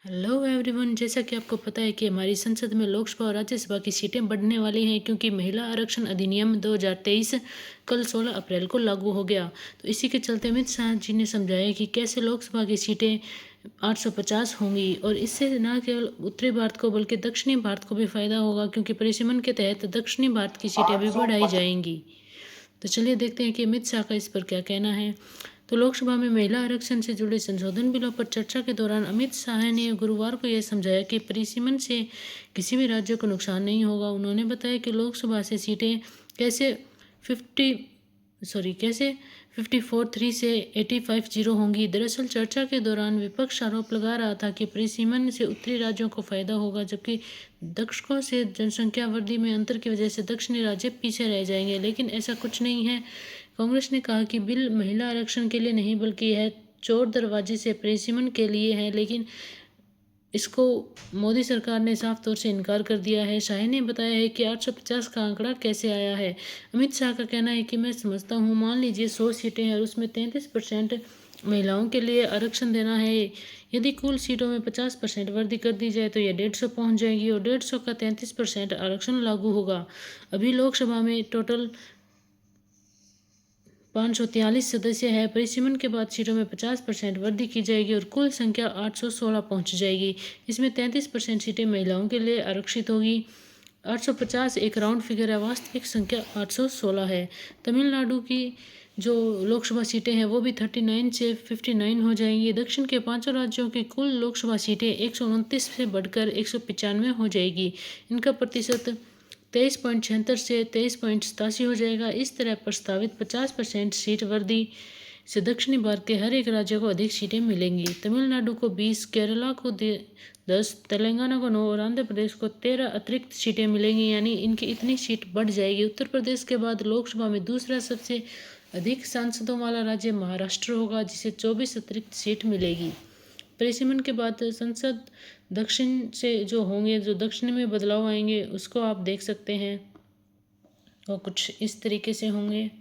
Hello everyone, जैसा कि आपको पता है कि हमारी संसद में लोकसभा और राज्यसभा की सीटें बढ़ने वाली हैं क्योंकि महिला आरक्षण अधिनियम 2023 कल 16 अप्रैल को लागू हो गया। तो इसी के चलते अमित शाह जी ने समझाया कि कैसे लोकसभा की सीटें 850 होंगी और इससे न केवल उत्तरी भारत को बल्कि दक्षिणी भारत को भी फायदा होगा क्योंकि परिसीमन के तहत दक्षिणी भारत की सीटें भी बढ़ाई 850। जाएंगी। तो चलिए देखते हैं कि अमित शाह का इस पर क्या कहना है। तो लोकसभा में महिला आरक्षण से जुड़े संशोधन बिलों पर चर्चा के दौरान अमित शाह ने गुरुवार को यह समझाया कि परिसीमन से किसी भी राज्य को नुकसान नहीं होगा। उन्होंने बताया कि लोकसभा से सीटें कैसे 54-3 से 85-0 होंगी। दरअसल चर्चा के दौरान विपक्ष आरोप लगा रहा था कि परिसीमन से उत्तरी राज्यों को फायदा होगा जबकि दक्षिणों से जनसंख्या वृद्धि में अंतर की वजह से दक्षिणी राज्य पीछे रह जाएंगे, लेकिन ऐसा कुछ नहीं है। कांग्रेस ने कहा कि बिल महिला आरक्षण के लिए नहीं बल्कि यह चोर दरवाजे से परिसीमन के लिए है, लेकिन इसको मोदी सरकार ने साफ तौर से इनकार कर दिया है। शाह ने बताया है कि 850 का आंकड़ा कैसे आया है। अमित शाह का कहना है कि मैं समझता हूँ, मान लीजिए 100 सीटें हैं और उसमें 33% महिलाओं के लिए आरक्षण देना है। यदि कुल सीटों में 50% वृद्धि कर दी जाए तो यह 150 पहुँच जाएगी और 150 का 33% आरक्षण लागू होगा। अभी लोकसभा में टोटल 543 सदस्य है। परिसीमन के बाद सीटों में 50% वृद्धि की जाएगी और कुल संख्या 816 पहुंच जाएगी। इसमें 33% सीटें महिलाओं के लिए आरक्षित होगी। 850 एक राउंड फिगर है, वास्तविक संख्या 816 है। तमिलनाडु की जो लोकसभा सीटें हैं वो भी 39 से 59 हो जाएंगी। दक्षिण के पांचों राज्यों की कुल लोकसभा सीटें 129 से बढ़कर 195 हो जाएगी। इनका प्रतिशत 23.76 से 23.87 हो जाएगा। इस तरह प्रस्तावित 50% सीट वृद्धि से दक्षिणी भारत के हर एक राज्य को अधिक सीटें मिलेंगी। तमिलनाडु को 20, केरला को 10, तेलंगाना को 9 और आंध्र प्रदेश को 13 अतिरिक्त सीटें मिलेंगी, यानी इनकी इतनी सीट बढ़ जाएगी। उत्तर प्रदेश के बाद लोकसभा में दूसरा सबसे अधिक सांसदों वाला राज्य महाराष्ट्र होगा, जिसे 24 अतिरिक्त सीट मिलेगी। परिसीमन के बाद संसद दक्षिण से जो होंगे, जो दक्षिण में बदलाव आएंगे उसको आप देख सकते हैं और कुछ इस तरीके से होंगे।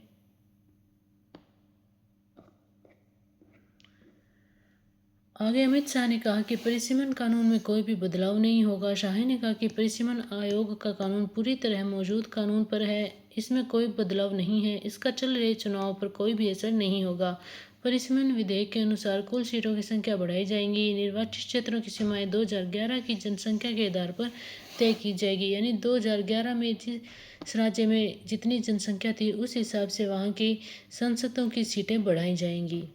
आगे अमित शाह ने कहा कि परिसीमन कानून में कोई भी बदलाव नहीं होगा। शाह ने कहा कि परिसीमन आयोग का कानून पूरी तरह मौजूद कानून पर है, इसमें कोई बदलाव नहीं है। इसका चल रहे चुनाव पर कोई भी असर नहीं होगा। परिसीमन विधेयक के अनुसार कुल सीटों की संख्या बढ़ाई जाएंगी। निर्वाचित क्षेत्रों की सीमाएं 2011 की जनसंख्या के आधार पर तय की जाएगी, यानी 2011 में जिस राज्य में जितनी जनसंख्या थी उस हिसाब से वहाँ की सांसदों की सीटें बढ़ाई जाएंगी।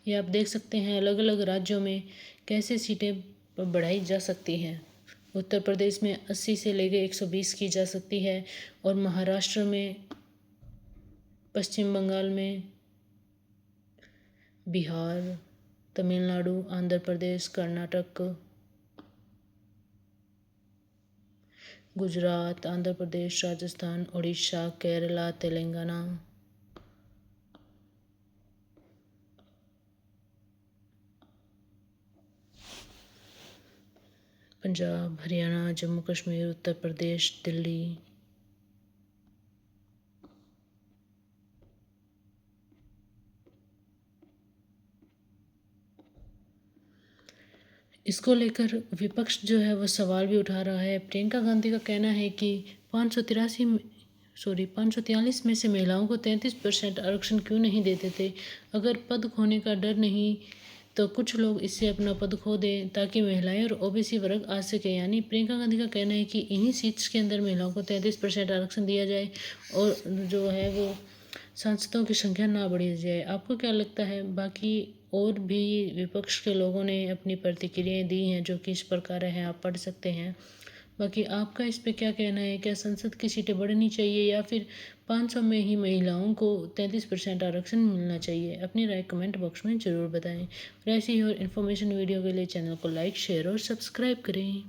ये आप देख सकते हैं अलग अलग राज्यों में कैसे सीटें बढ़ाई जा सकती हैं। उत्तर प्रदेश में 80 से लेकर 120 की जा सकती है और महाराष्ट्र में, पश्चिम बंगाल में, बिहार, तमिलनाडु, आंध्र प्रदेश, कर्नाटक, गुजरात, आंध्र प्रदेश, राजस्थान, उड़ीसा, केरला, तेलंगाना, पंजाब, हरियाणा, जम्मू कश्मीर, उत्तर प्रदेश, दिल्ली, इसको लेकर विपक्ष जो है वो सवाल भी उठा रहा है। प्रियंका गांधी का कहना है कि 543 में से महिलाओं को 33% आरक्षण क्यों नहीं देते थे। अगर पद खोने का डर नहीं तो कुछ लोग इससे अपना पद खो दें ताकि महिलाएं और ओबीसी वर्ग आ सके। यानी प्रियंका गांधी का कहना है कि इन्हीं सीट्स के अंदर महिलाओं को 33% आरक्षण दिया जाए और जो है वो सांसदों की संख्या ना बढ़ी जाए। आपको क्या लगता है? बाकी और भी विपक्ष के लोगों ने अपनी प्रतिक्रियाएं दी हैं जो कि इस प्रकार हैं, आप पढ़ सकते हैं। बाकी आपका इस पे क्या कहना है? क्या संसद की सीटें बढ़नी चाहिए या फिर 500 में ही महिलाओं को 33% आरक्षण मिलना चाहिए? अपनी राय कमेंट बॉक्स में ज़रूर बताएं और ऐसी ही और इन्फॉर्मेशन वीडियो के लिए चैनल को लाइक, शेयर और सब्सक्राइब करें।